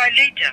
try later.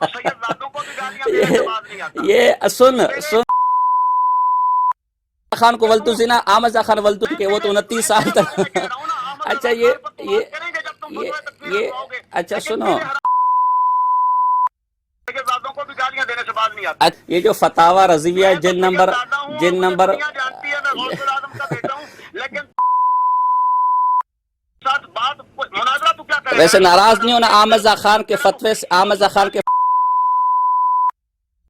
سیدزادوں کو بھی گالیاں دینے سے باز نہیں آتا. یہ سن خان کو ولتو سی نا احمد خان ولتو کہ وہ تو 29 سال تک. اچھا یہ اچھا سنو سیدزادوں کو بھی گالیاں دینے سے باز نہیں آتا. یہ جو فتاوی رضویہ جن نمبر جانتی ہے میں غوث العظم کا بیٹا ہوں لیکن ساتھ بات مناظرہ تو کیا کرے. ویسے ناراض نہیں ہونا احمد خان کے فتوے سے. احمد خان کے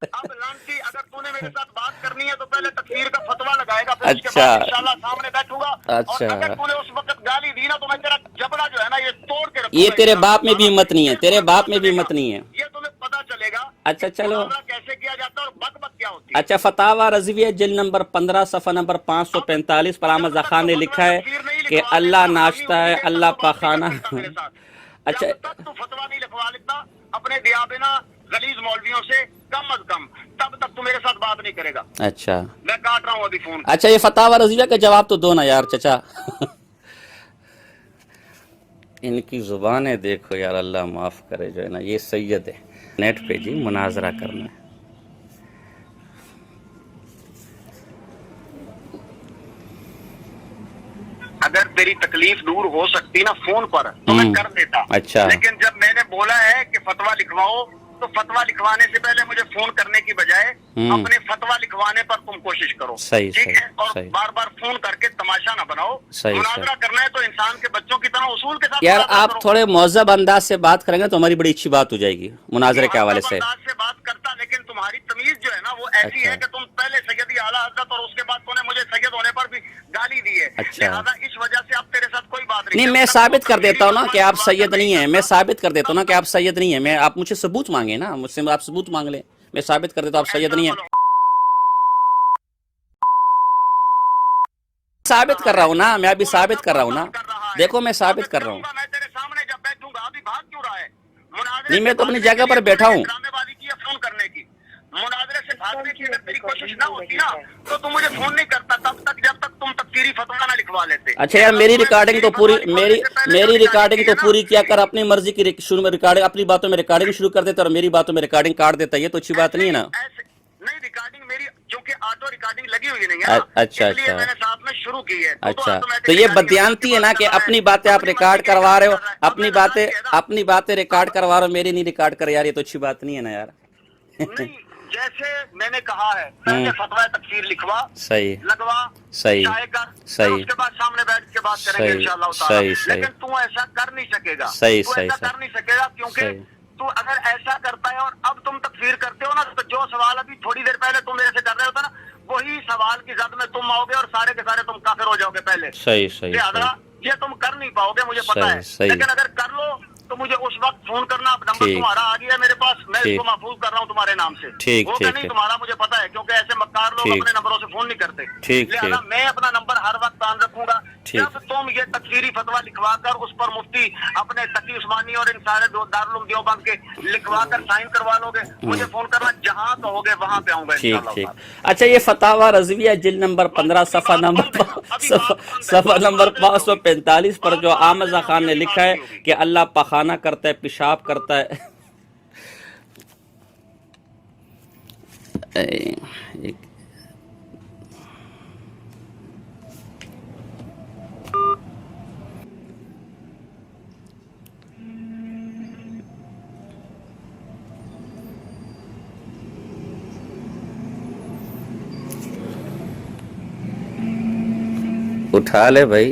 اب لانچی اگر تو نے میرے ساتھ بات کرنی ہے تو پہلے تکفیر کا فتویٰ لگائے گا پھر اس کے بعد انشاءاللہ سامنے بیٹھوں گا. اور اگر تو نے اس وقت گالی دی نا تو میں تیرا جبڑا جو ہے نا یہ توڑ کے رکھوں گا. یہ تیرے باپ میں بھی ہمت نہیں ہے. تیرے باپ میں بھی ہمت نہیں ہے. یہ تمہیں پتا چلے گا. اچھا چلو کیسے کیا جاتا ہے اور بک بک کیا ہوتی ہے. اچھا فتاوی رضویہ جلد نمبر 15 صفحہ نمبر 545 پر احمد خان نے لکھا ہے کہ اللہ ناشتا ہے اللہ پاخانہ. اچھا جب تک تو فتویٰ نہیں لکھوا لیتا اپنے دیابنا غلیظ مولویوں سے کم از کم تب تک تو میرے ساتھ بات نہیں کرے گا. اچھا میں کاٹ رہا ہوں ابھی فون. اچھا یہ فتاوی رضویہ کا جواب تو دو نا یار چچا. ان کی زبانیں دیکھو یار اللہ معاف کرے جو ہے نا. یہ سید ہے نیٹ پہ جی مناظرہ کرنا ہے. اگر تیری تکلیف دور ہو سکتی نا فون پر تو میں کر دیتا. اچھا لیکن جب میں نے بولا ہے کہ فتویٰ لکھواؤ تو فتویٰ لکھوانے سے پہلے مجھے فون کرنے کی بجائے اپنے فتویٰ لکھوانے پر تم کوشش کرو. صحیح ٹھیک ہے. اور صحیح بار بار فون کر کے تماشا نہ بناؤ. صحیح مناظرہ کرنا ہے تو انسان کے بچوں کی طرح اصول کے ساتھ یار مناظرہ آپ کرو. تھوڑے مہذب انداز سے بات کریں گے تو ہماری بڑی اچھی بات ہو جائے گی مناظرے کے حوالے سے. انداز سے بات کرتا لیکن تمہاری تمیز جو ہے نا وہ ایسی ہے کہ تم پہلے سیدی اعلیٰ حضرت اور اس کے بعد تم نے مجھے سید ہونے پر بھی گالی دی ہے. لہٰذا اس وجہ سے اب تیرے ساتھ کوئی بات نہیں میں ثابت کر دیتا ہوں نا کہ آپ سید نہیں ہیں. میں ثابت کر دیتا ہوں نا کہ آپ سید نہیں ہیں. میں آپ مجھ سے ثبوت مانگیں نا. مجھ سے آپ ثبوت مانگ لیں. میں ثابت کر دیتا ہوں آپ سید نہیں ہیں. ثابت کر رہا ہوں نا. میں ابھی ثابت کر رہا ہوں نا. دیکھو میں ثابت کر رہا ہوں. میں تیرے سامنے جب بیٹھوں گا ابھی بھاگ کیوں رہا ہے. نہیں میں تو اپنی جگہ پر بیٹھا ہوں. ڈرامے بازی کی ہے فون کرنے کی. مناظرے سے بھاگنے کی اگر تیری کوشش نہ ہوتی نا تو تم مجھے فون نہیں کرتا تب تک جب تک تم تکفیری فتویٰ نہ لکھوا لیتے. اچھا یار میری ریکارڈنگ تو پوری میری ریکارڈنگ تو پوری کیا کر اپنی مرضی کی شروع میں ریکارڈنگ اپنی باتوں میں ریکارڈنگ شروع کر دیتا اور میری باتوں میں ریکارڈنگ کاٹ دیتا. یہ تو اچھی بات نہیں ہے نا. نہیں ریکارڈنگ میری چونکہ آٹو ریکارڈنگ لگی ہوئی نہیں ہے. اچھا اس لیے میں نے ساتھ میں شروع کی ہے. اچھا تو یہ بددیانتی ہے نا کہ اپنی باتیں آپ ریکارڈ کروا رہے ہو. اپنی باتیں ریکارڈ کروا رہے ہو میری نہیں ریکارڈ کر یار. یہ تو اچھی بات نہیں ہے نا یار. نہیں جیسے میں نے کہا ہے پہلے فتویٰ تکفیر لکھوا صحیح لگوا صحیح شائع کر صحیح اس کے بعد سامنے بیٹھ کے بات کریں گے انشاءاللہ تعالی. لیکن تو ایسا کر نہیں سکے گا. تو ایسا کر نہیں سکے گا کیونکہ تو اگر ایسا کرتا ہے اور اب تم تکفیر کرتے ہو نا تو جو سوال ابھی تھوڑی دیر پہلے تم میرے سے کر رہے ہوتا نا وہی سوال کی زد میں تم آؤ گے اور سارے کے سارے تم کافر ہو جاؤ گے پہلے. لہذا یہ تم کر نہیں پاؤ گے مجھے پتا ہے. لیکن اگر کر لو تو مجھے اس وقت فون کرنا. نمبر تمہارا آ گیا ہے میرے پاس. میں اس کو محفوظ کر رہا ہوں تمہارے نام سے. ہوگا نہیں تمہارا مجھے پتا ہے کیونکہ ایسے مکار لوگ اپنے نمبروں سے فون نہیں کرتے. لہذا میں اپنا نمبر ہر وقت آن رکھوں گا. جب تم یہ تکفیری فتویٰ لکھوا کر اس پر مفتی اپنے تقی عثمانی اور ان سارے دارالعلوم دیوبند کے لکھوا کر سائن کروا لو گے مجھے فون کرنا. جہاں کہو گے وہاں پہ آؤں گا انشاءاللہ. اچھا یہ فتاوی رضویہ جلد نمبر 15 صفحہ نمبر 545 پر جو احمد خان نے لکھا ہے کہ اللہ پخانہ کرتا ہے پیشاب کرتا ہے. اٹھا لے بھائی.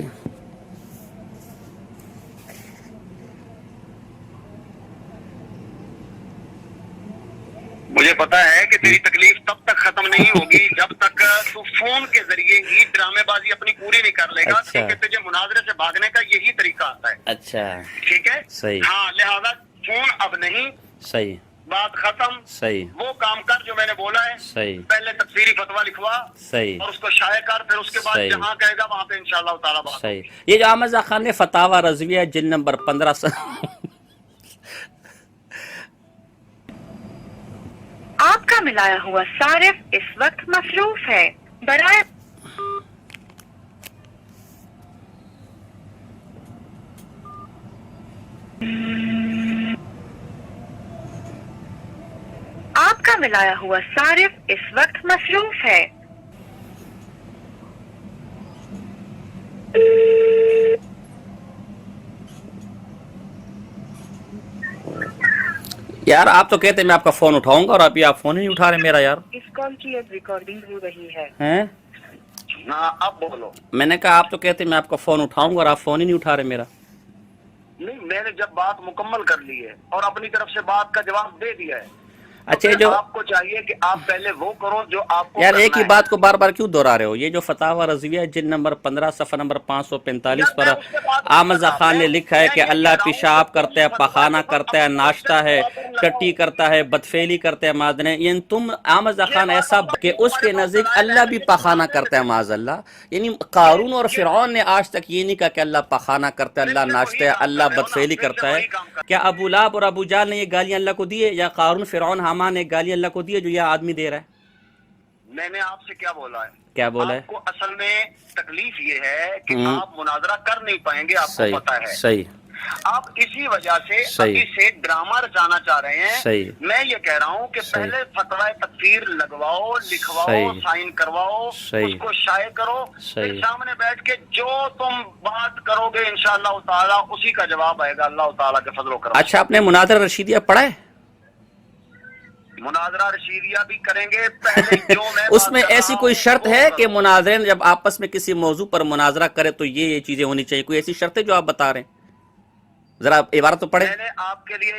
مجھے پتا ہے کہ تیری تکلیف تب تک ختم نہیں ہوگی جب تک تو فون کے ذریعے ہی ڈرامے بازی اپنی پوری نہیں کر لے گا. کیونکہ تجھے مناظرے سے بھاگنے کا یہی طریقہ آتا ہے. اچھا ٹھیک ہے صحیح. ہاں لہذا فون اب نہیں. صحیح بات ختم. صحیح وہ کام کر جو میں نے بولا ہے. صحیح پہلے تکفیری فتویٰ لکھوا صحیح اور اس کو شائع کر پھر اس کے بعد جہاں کہے گا وہاں پہ انشاءاللہ تعالیٰ بات. صحیح. یہ جو احمد خان نے فتاوی رضویہ جلد نمبر 15 آپ کا ملایا ہوا صارف اس وقت مصروف ہے. برائے آپ کا ملایا ہوا صارف اس وقت مصروف ہے. یار آپ تو کہتے ہیں میں آپ کا فون اٹھاؤں گا اور ابھی آپ فون ہی نہیں اٹھا رہے میرا یار. اس کال کی اب ریکارڈنگ ہو رہی ہے. ہیں ہاں اب بولو. میں نے کہا آپ تو کہتے ہیں میں آپ کا فون اٹھاؤں گا اور آپ فون ہی نہیں اٹھا رہے میرا. نہیں میں نے جب بات مکمل کر لی ہے اور اپنی طرف سے بات کا جواب دے دیا ہے. اچھا جو آپ کو چاہیے کہ آپ پہلے وہ کرو جو آپ کو یار ایک ہی کرنا ہے. بات کو بار بار کیوں دہرا رہے ہو؟ یہ جو فتاوی رضویہ جلد نمبر 15 صفحہ نمبر 545 پر احمد خان نے لکھا ہے کہ اللہ پیشاب کرتا ہے، پخانہ کرتا ہے، ناشتا ہے، ٹٹی کرتا ہے، بدفعلی کرتا ہے معاذ اللہ. یعنی تم احمد خان ایسا کہ اس کے نزدیک اللہ بھی پخانہ کرتا ہے معاذ اللہ. یعنی قارون اور فرعون نے آج تک یہ نہیں کہا کہ اللہ پخانہ کرتا ہے، اللہ ناشتا ہے، اللہ بدفعلی کرتا ہے. کیا ابو لہب اور ابو جہل نے یہ گالیاں اللہ کو دی ہے، یا قارون فرعون حامان نے گالیاں اللہ کو دی ہے جو یہ آدمی دے رہا ہے؟ میں نے آپ سے کیا بولا ہے؟ کیا بولا ہے؟ آپ کو اصل میں تکلیف یہ ہے کہ آپ مناظرہ کر نہیں پائیں گے. آپ کو صحیح پتا ہے صحیح آپ اسی وجہ سے صحیح ابھی سے ڈرامہ رچانا چاہ رہے ہیں. صحیح میں یہ کہہ رہا ہوں کہ صحیح پہلے فتویٰ تکفیر لگواؤ، لکھواؤ، صحیح سائن کرواؤ، صحیح اس کو شائع کرو، پھر صحیح سامنے بیٹھ کے جو تم بات کرو گے انشاءاللہ تعالیٰ اسی کا جواب آئے گا اللہ تعالیٰ کے فضل و کرم. اچھا آپ نے مناظرہ رشیدیہ پڑھا ہے؟ مناظرہ رشیدیہ بھی کریں گے. پہلے جو میں اس میں ایسی کوئی شرط ہے کہ مناظرین جب آپس میں کسی موضوع پر مناظرہ کرے تو یہ چیزیں ہونی چاہیے؟ کوئی ایسی شرط ہے جو آپ بتا رہے ہیں؟ ذرا عبارت تو پڑھیں. میں نے آپ کے لیے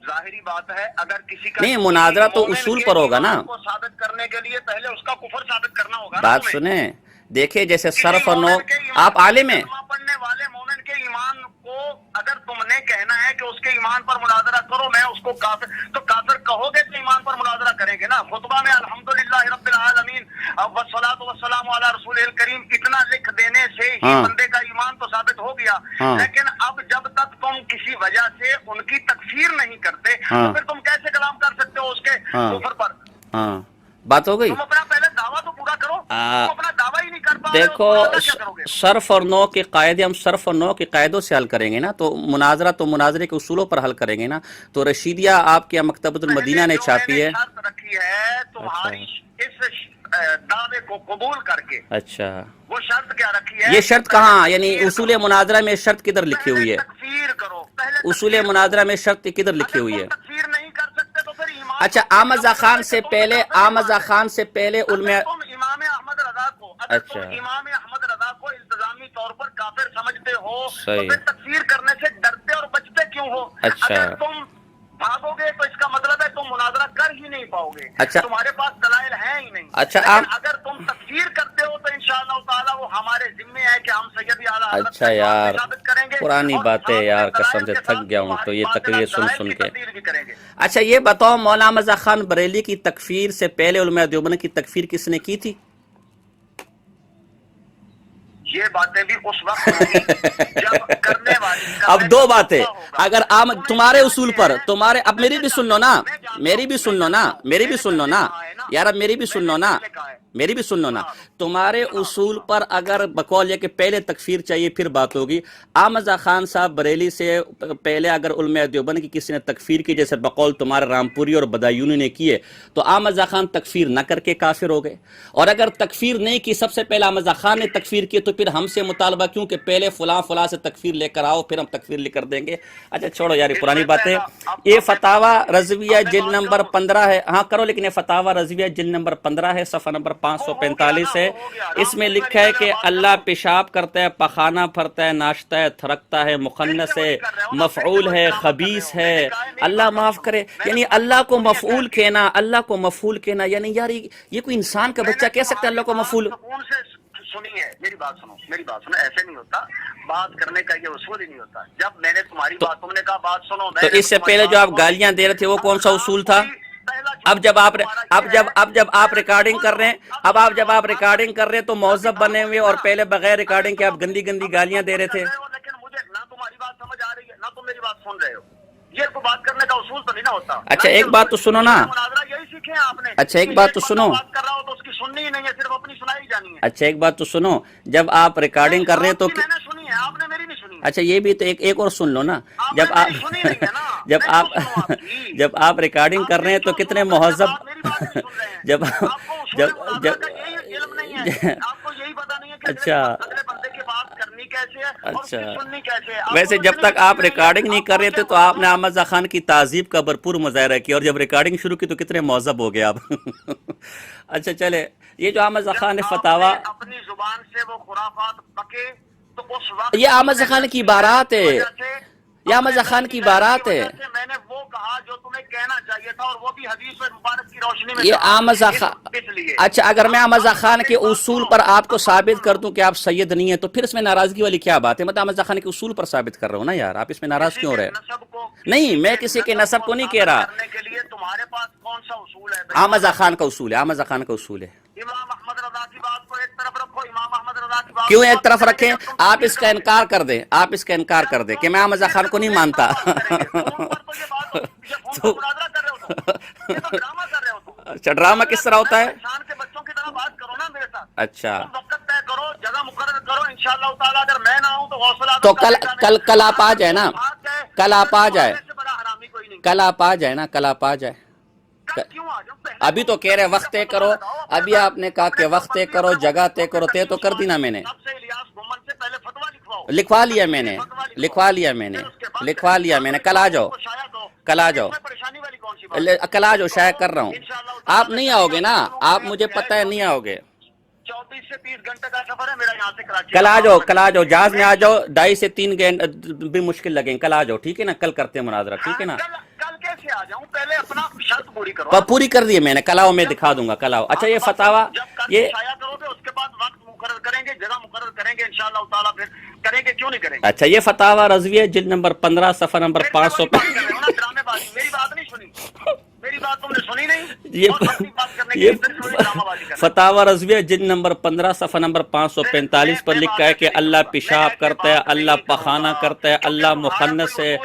ظاہری بات ہے اگر کسی کا نہیں مناظرہ تو مومن اصول کے پر ہوگا نا. ایمان کو ثابت کرنے کے لیے پہلے اس کا کفر ثابت کرنا ہوگا. بات سنیں، دیکھیں جیسے صرف اور نو آپ عالم ہیں. پڑھنے والے مومن کے ایمان کو اگر تم نے کہنا ہے کہ اس کے ایمان پر مناظرہ کرو، میں اس کو کافر تو کافر کہو گے تو ایمان پر مناظرہ کریں گے نا. خطبہ میں الحمدللہ رب العالمین والصلاۃ والسلام علی رسول الکریم اتنا لکھ دینے سے ہی بندے کا ایمان تو ثابت ہو گیا. لیکن اب جب تک تم کسی وجہ سے ان کی تکفیر نہیں کرتے تو پھر تم کیسے کلام کر سکتے ہو اس کے کفر پر؟ ہاں بات ہو گئی. تم اپنا پہلے دعویٰ تو پورا کرو. تم اپنا دعویٰ ہی نہیں کر پا رہے ہو دیکھو تو مناظرہ کیا کرو گے؟ صرف اور نو کے قاعدے ہم صرف اور نو کے قاعدوں سے حل کریں گے نا. تو مناظرہ تو مناظرے کے اصولوں پر حل کریں گے نا. تو رشیدیہ آپ کے مکتبۃ المدینہ نے چھاپی ہے. شرط رکھی ہے تمہاری اس دعوے کو قبول کر کے. اچھا وہ شرط کیا رکھی ہے؟ یہ شرط کہاں؟ یعنی اصول مناظرہ میں شرط کدھر لکھی ہوئی ہے؟ تکفیر کرو پہلے. اصول مناظرہ میں شرط کدھر لکھی ہوئی ہے؟ تکفیر نہیں کر سکتے تو پھر ایمان. اچھا احمد خان سے پہلے علماء تم امام احمد رضا کو اگر تم امام احمد رضا کو التزامی طور پر کافر سمجھتے ہو تو پھر تکفیر کرنے سے ڈرتے اور بچتے کیوں ہو؟ اگر تم بھاگو گے تو اس کا مطلب ہے تم مناظرہ کر ہی نہیں پاؤ گے. تمہارے پاس دلائل ہیں ہی نہیں. اچھا اگر تم تکفیر کرتے ہو تو انشاءاللہ تعالیٰ وہ ہمارے ذمے ہے کہ ہم سیدی اعلیٰ حضرت اچھا یار ثابت کریں گے. پرانی باتیں یار قسم سے تھک گیا ہوں تو یہ تقریر سن کے. اچھا یہ بتاؤ مولانا احمد خان بریلی کی تکفیر سے پہلے علماء دیوبند کی تکفیر کس نے کی تھی؟ یہ باتیں بھی اس وقت جب کرنے والی. اب دو باتیں اگر تمہارے اصول پر تمہارے اب میری بھی سن لو نا میری بھی سن لو نا یار اب میری بھی سن لو نا تمہارے اصول پر اگر بقول یہ کہ پہلے تکفیر چاہیے پھر بات ہوگی. احمد خان صاحب بریلی سے پہلے اگر علماء دیوبند کی کسی نے تکفیر کی جیسے بقول تمہارے رامپوری اور بدایونی نے کیے تو احمد خان تکفیر نہ کر کے کافر ہو گئے. اور اگر تکفیر نہیں کی سب سے پہلے احمد خان نے تکفیر کی تو پھر ہم سے مطالبہ کیوں کہ پہلے فلاں سے تکفیر لے کر آؤ پھر ہم تکفیر لے کر دیں گے. اچھا چھوڑو یار پرانی باتیں. یہ فتاوی رضویہ جلد نمبر 15 ہے. ہاں کرو لیکن یہ فتاوی رضویہ جلد نمبر 15 ہے صفحہ نمبر 545 ہے. اس میں لکھا ہے کہ اللہ پیشاب کرتا ہے، پخانہ پھرتا ہے، ناشتا ہے، تھرکتا ہے، مخنث ہے، مفعول ہے، خبیث ہے. اللہ معاف کرے یعنی اللہ کو مفعول کہنا یعنی یار یہ کوئی انسان کا بچہ کہہ سکتا ہے اللہ کو مفعول؟ سنیے میری بات سنو ایسے نہیں ہوتا. بات کرنے کا یہ اصول ہی نہیں ہوتا. جب میں نے تمہاری بات تم نے کہا بات سنو تو اس سے پہلے جو آپ گالیاں دے رہے تھے وہ کون سا اصول تھا؟ اب جب آپ ریکارڈنگ کر رہے ہیں تو موظف بنے ہوئے اور پہلے بغیر ریکارڈنگ کے آپ گندی گالیاں دے رہے تھے. لیکن مجھے نہ تمہاری بات سمجھ آ رہی ہے نہ تم میری بات سن رہے ہو. یہ کو بات کرنے کا اصول تو نہیں نہ ہوتا. اچھا ایک بات تو سنو نا. یہی سیکھے آپ نے. اچھا ایک بات تو سنو. بات کر رہا ہو تو اس کی سننی ہی نہیں ہے صرف اپنی سنائی جانی ہے. اچھا ایک بات تو سنو جب آپ ریکارڈنگ کر رہے ہیں تو میں نے سنی ہے آپ نے میری نہیں سنی. اچھا یہ بھی تو ایک اور سن لو نا، جب آپ سنی نہیں ہے نا، جب آپ ریکارڈنگ کر رہے ہیں تو کتنے مہذب، جب آپ کو یہی پتا نہیں ہے کہ اچھا اگلے بندے کی بات کرنی کیسے ہے اور اس کی اچھا سننی کیسے ہے۔ ویسے جب تک آپ ریکارڈنگ نہیں کر رہے تھے تو آپ نے احمد رضا خان کی تہذیب کا بھرپور مظاہرہ کیا، اور جب ریکارڈنگ شروع کی تو کتنے مہذب ہو گئے آپ۔ اچھا چلے، یہ جو احمد رضا خان نے فتاوا، اپنی زبان سے وہ خرافات بکے تو اس وقت یہ احمد رضا خان کی بارات ہے، یہ احمد رضا خان کی بارات ہے، میں نے وہ کہا جو تمہیں کہنا چاہیے تھا، اور وہ بھی حدیث مبارک کی روشنی میں یہ احمد رضا خان، اچھا اگر میں احمد رضا خان کے اصول پر آپ کو ثابت کر دوں کہ آپ سید نہیں ہیں تو پھر اس میں ناراضگی والی کیا بات ہے؟ میں تو احمد رضا خان کے اصول پر ثابت کر رہا ہوں نا یار، آپ اس میں ناراض کیوں ہو رہے ہیں؟ نہیں میں کسی کے نسب کو نہیں کہہ رہا، تمہارے پاس کون سا اصول ہے؟ احمد رضا خان کا اصول ہے، احمد رضا خان کا اصول ہے۔ امام احمد رضا کی بات کو ایک طرف رکھو، امام احمد رضا کی بات کیوں ایک طرف رکھیں؟ آپ اس کا انکار کر دیں، آپ اس کا انکار کر دیں کہ میں احمد رضا خان کو نہیں مانتا۔ اچھا ڈرامہ کس طرح ہوتا ہے؟ کے بچوں کی طرح بات کرو نا میرے ساتھ، اچھا وقت طے کرو، جگہ مقرر کرو، انشاءاللہ تعالیٰ اگر میں نہ ہوں تو حوصلہ تو کل آپ آ جائیں نا، کل آپ آ جائیں، کل آپ آ جائیں نا، کل آپ آ جائیں۔ ابھی تو کہہ رہے وقت طے کرو، ابھی آپ نے کہا کہ وقت طے کرو، جگہ طے کرو، طے تو کر دی نا میں نے، لکھوا لیا میں نے، لکھوا لیا میں نے، لکھوا لیا میں نے، کل آ جاؤ، کل آ جاؤ، کل آ جاؤ، شائع کر رہا ہوں۔ آپ نہیں آؤ گے نا، آپ مجھے پتہ ہے نہیں آؤ گے، 34 سے 30 گھنٹے کا سفر ہے میرا یہاں سے کراچی۔ کل آ جاؤ، کل آ جاؤ، جہاز میں آ جاؤ، 2.5 سے 3 گھنٹے بھی مشکل لگیں، کل آ جاؤ ٹھیک ہے نا، کل کرتے ہیں مناظرہ ٹھیک ہے نا۔ کل کیسے آ جاؤں؟ پہلے اپنا شرط پوری کرو۔ پوری کر دی میں نے، کل آؤ میں دکھا دوں گا، کل آؤ۔ اچھا یہ فتاوا، یہ شائع کرو گے اس کے بعد وقت مقرر کریں گے، جگہ مقرر کریں گے انشاءاللہ تعالیٰ، پھر کریں گے، کیوں نہیں کریں گے؟ اچھا یہ فتاوا رضویہ جلد نمبر 15 صفحہ نمبر 500 پہ، ڈرامے بازی، میری بات نہیں سنی، میری بات تم نے سنی نہیں، یہ فتاوا رضویہ جلد نمبر 15 صفحہ نمبر 545 پر لکھا ہے کہ اللہ پیشاب کرتا ہے، اللہ پخانہ کرتا ہے، اللہ مخنث ہے،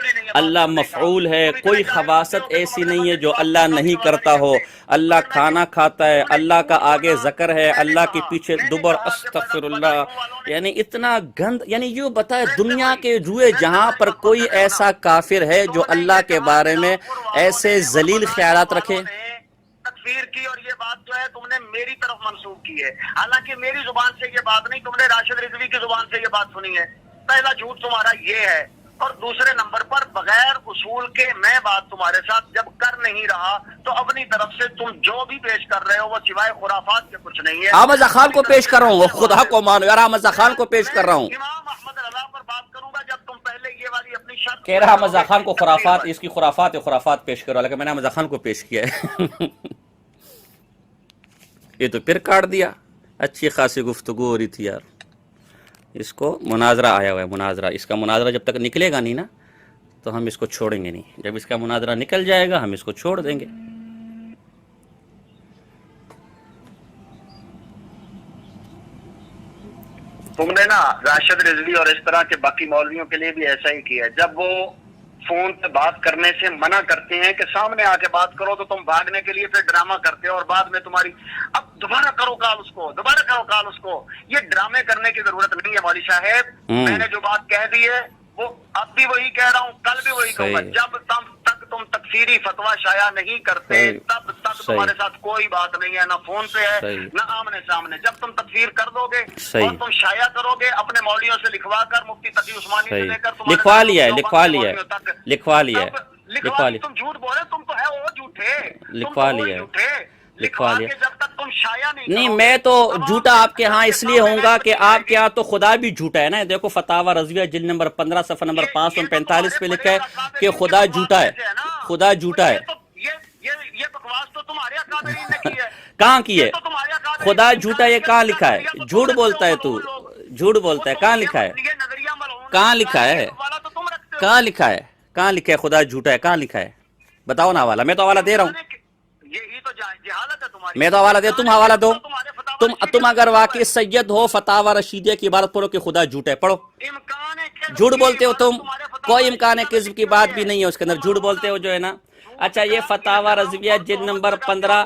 اللہ مفعول ہے، کوئی خواصت ایسی نہیں ہے جو اللہ نہیں کرتا ہو، اللہ کھانا کھاتا ہے، اللہ کا آگے ذکر ہے، اللہ کے پیچھے دبر، استغفر اللہ، یعنی اتنا گند، یعنی یوں بتائے دنیا کے روئے جہاں پر کوئی ایسا کافر ہے جو اللہ کے بارے میں ایسے ذلیل خیالات رکھے؟ تکفیر کی، اور یہ بات جو ہے تم نے میری طرف منسوخ کی ہے، حالانکہ میری زبان سے یہ بات نہیں، تم نے راشد رضوی کی زبان سے یہ بات سنی ہے۔ پہلا جھوٹ تمہارا یہ ہے، اور دوسرے نمبر پر بغیر اصول کے میں بات تمہارے ساتھ جب کر نہیں رہا تو اپنی طرف سے تم جو بھی پیش کر رہے ہو وہ سوائے خرافات کے کچھ نہیں ہے۔ احمد رضا خان کو پیش کر رہا ہوں، خدا کو مانو یار، احمد رضا خان کو پیش کر رہا ہوں۔ امام احمد رضا پر بات کروں گا جب تم پہلے یہ والی اپنی شرط کہہ رہا احمد رضا خان کو خرافات، اس کی خرافات پیش کرو، لیکن میں نے احمد رضا خان کو پیش کیا ہے۔ یہ تو پھر کاٹ دیا، اچھی خاصی گفتگو ہو رہی تھی یار۔ اس کو مناظرہ آیا ہوا ہے، مناظرہ، اس کا مناظرہ جب تک نکلے گا نہیں نا تو ہم اس کو چھوڑیں گے نہیں، جب اس کا مناظرہ نکل جائے گا ہم اس کو چھوڑ دیں گے۔ تم نے نا راشد رضوی اور اس طرح کے باقی مولویوں کے لیے بھی ایسا ہی کیا ہے، جب وہ فون پہ بات کرنے سے منع کرتے ہیں کہ سامنے آ کے بات کرو تو تم بھاگنے کے لیے پھر ڈرامہ کرتے ہو، اور بعد میں تمہاری اب دوبارہ کرو کال اس کو، دوبارہ کرو کال اس کو۔ یہ ڈرامے کرنے کی ضرورت نہیں ہے مولوی صاحب، میں نے جو بات کہہ دی ہے وہ اب بھی وہی کہہ رہا ہوں، کل بھی وہی کہوں گا، جب تک تم تکفیری فتویٰ شائع نہیں کرتے تب تک تمہارے ساتھ کوئی بات نہیں ہے، نہ فون پہ ہے نہ آمنے سامنے۔ جب تم تکفیر کر دو گے اور تم شائع کرو گے اپنے مولویوں سے لکھوا کر، مفتی تقی عثمانی سے لے کر لکھوا لیا ہے، لکھوا لیا ہے، لکھوا لیا ہے، لکھوا لیا، تم جھوٹ بولے، تم تو ہے وہ جھوٹے، لکھوا لیا ہے، لکھوا لیا۔ جب تک تم شائع نہیں میں تو جھوٹا آپ کے ہاں اس لیے ہوں گا کہ آپ کے ہاں تو خدا بھی جھوٹا ہے نا۔ دیکھو فتاوا رضویہ جلد نمبر 15 صفحہ نمبر 545 پہ لکھا ہے کہ خدا جھوٹا ہے، خدا جھوٹا ہے۔ یہ بکواس تو تمہارے اکابرین نے کی ہے، کہاں کی ہے؟ خدا جھوٹا یہ کہاں لکھا ہے؟ جھوٹ بولتا ہے تو، جھوٹ بولتا ہے، کہاں لکھا ہے؟ کہاں لکھا ہے؟ کہاں لکھا ہے؟ کہاں لکھا ہے خدا جھوٹا ہے؟ کہاں لکھا ہے؟ بتاؤ نا حوالہ، میں تو حوالہ دے رہا ہوں، میں تو حوالہ دے، تم حوالہ دو، تم اگر واقعی سید ہو فتاوا رشیدیہ کی عبارت پڑھو کہ خدا جھوٹا ہے، پڑھو۔ جھوٹ بولتے ہو تم، کوئی امکان ہے کذب کی بات بھی نہیں ہے اس کے اندر، جھوٹ بولتے ہو جو ہے نا۔ اچھا یہ فتاوا رضویہ جلد number 15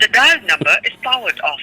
The dialed number is powered off.